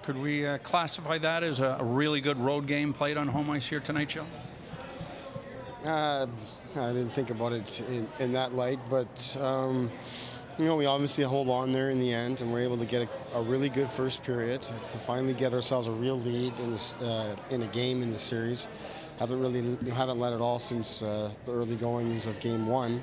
Could we classify that as a really good road game played on home ice here tonight, Sheldon? I didn't think about it in that light, but we obviously hold on there in the end, and we're able to get a really good first period to finally get ourselves a real lead in a game in the series. Haven't led at all since the early goings of Game 1,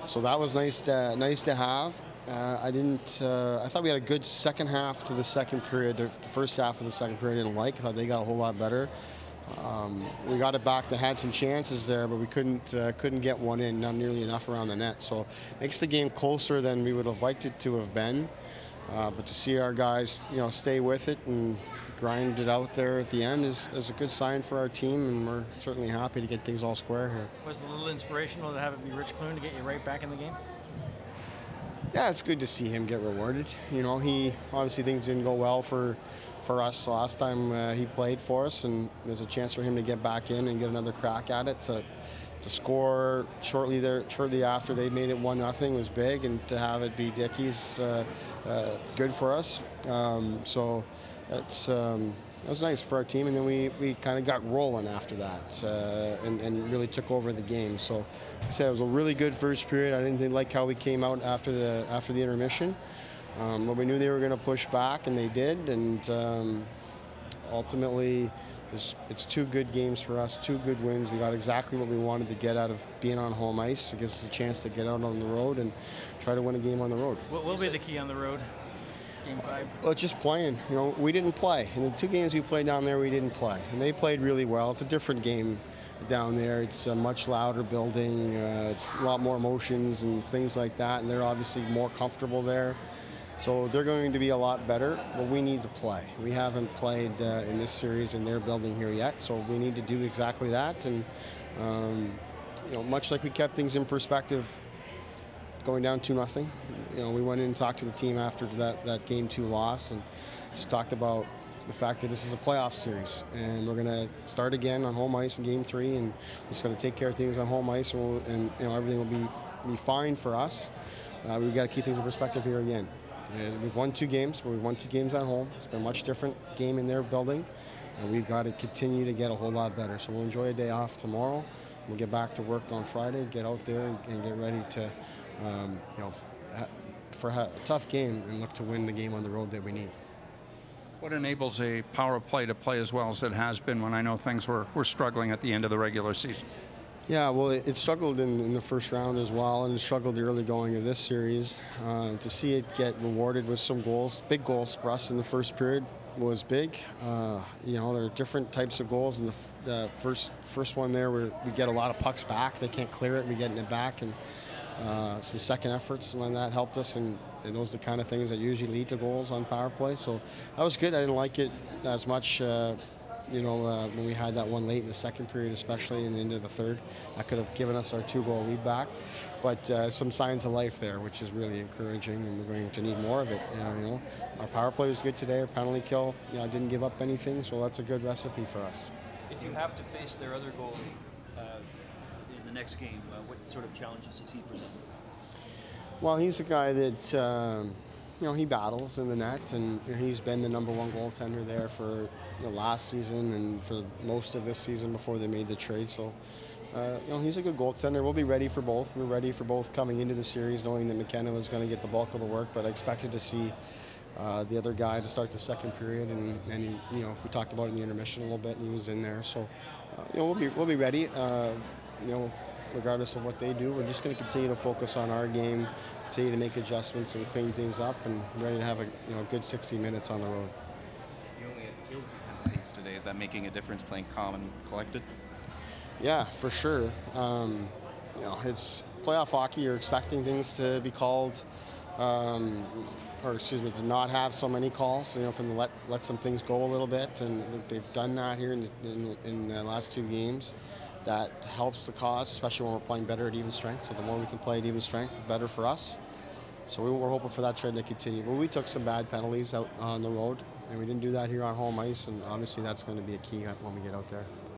so that was nice to have. I thought we had a good second half to the second period. The first half of the second period I didn't like. I thought they got a whole lot better. We got it back. They had some chances there, but we couldn't get one in, not nearly enough around the net. So makes the game closer than we would have liked it to have been. But to see our guys, stay with it and grind it out there at the end is a good sign for our team, and we're certainly happy to get things all square here. Was it a little inspirational to have it be Rich Clune to get you right back in the game? Yeah, it's good to see him get rewarded. He obviously things didn't go well for us last time he played for us, and there's a chance for him to get back in and get another crack at it. To score shortly after they made it 1-0 was big, and to have it be Dickey's good for us. So that was nice for our team, and then we kind of got rolling after that and really took over the game. So like I said, it was a really good first period. I didn't like how we came out after the intermission, but we knew they were going to push back, and they did. And ultimately, it's 2 good games for us, 2 good wins. We got exactly what we wanted to get out of being on home ice. It gives us a chance to get out on the road and try to win a game on the road. What will be the key on the road? Game 5? Well, just playing. We didn't play. In the 2 games we played down there, we didn't play. And they played really well. It's a different game down there. It's a much louder building. It's a lot more emotions and things like that. And they're obviously more comfortable there. So they're going to be a lot better, but we need to play. We haven't played in this series in their building here yet, so we need to do exactly that. And, much like we kept things in perspective going down 2-0. We went in and talked to the team after that Game 2 loss, and just talked about the fact that this is a playoff series, and we're going to start again on home ice in Game 3, and we're just going to take care of things on home ice, and everything will be fine for us. We've got to keep things in perspective here again. We've won 2 games, but we've won 2 games at home. It's been a much different game in their building, and we've got to continue to get a whole lot better. So we'll enjoy a day off tomorrow. We'll get back to work on Friday, get out there and get ready to, for a tough game and look to win the game on the road that we need. What enables a power play to play as well as it has been when I know things were struggling at the end of the regular season? Yeah, well, it struggled in the first round as well, and it struggled the early going of this series. To see it get rewarded with some goals, big goals for us in the first period was big. There are different types of goals. In the first one there, we get a lot of pucks back. They can't clear it. We get it back, and some second efforts, and that helped us. And those are the kind of things that usually lead to goals on power play. So that was good. I didn't like it as much. When we had that one late in the second period, especially and into the third, that could have given us our 2-goal lead back. But some signs of life there, which is really encouraging, and we're going to need more of it. Our power play was good today. Our penalty kill, didn't give up anything, so that's a good recipe for us. If you have to face their other goalie in the next game, what sort of challenges does he present? Well, he's a guy that he battles in the net, and he's been the #1 goaltender there for last season and for most of this season before they made the trade. So, he's a good goaltender. We'll be ready for both. We're ready for both coming into the series, knowing that McKenna was going to get the bulk of the work, but I expected to see the other guy to start the second period, and we talked about it in the intermission a little bit, and he was in there. So, we'll be ready. Regardless of what they do, we're just going to continue to focus on our game, continue to make adjustments and clean things up, and ready to have a good 60 minutes on the road. You only had to kill 2 penalties today. Is that making a difference, playing calm and collected? Yeah, for sure. It's playoff hockey. You're expecting things to be called, to not have so many calls. From the let some things go a little bit, and I think they've done that here in the last 2 games. That helps the cause, especially when we're playing better at even strength. So the more we can play at even strength, the better for us. So we're hoping for that trend to continue. But we took some bad penalties out on the road, and we didn't do that here on home ice, and obviously that's going to be a key when we get out there.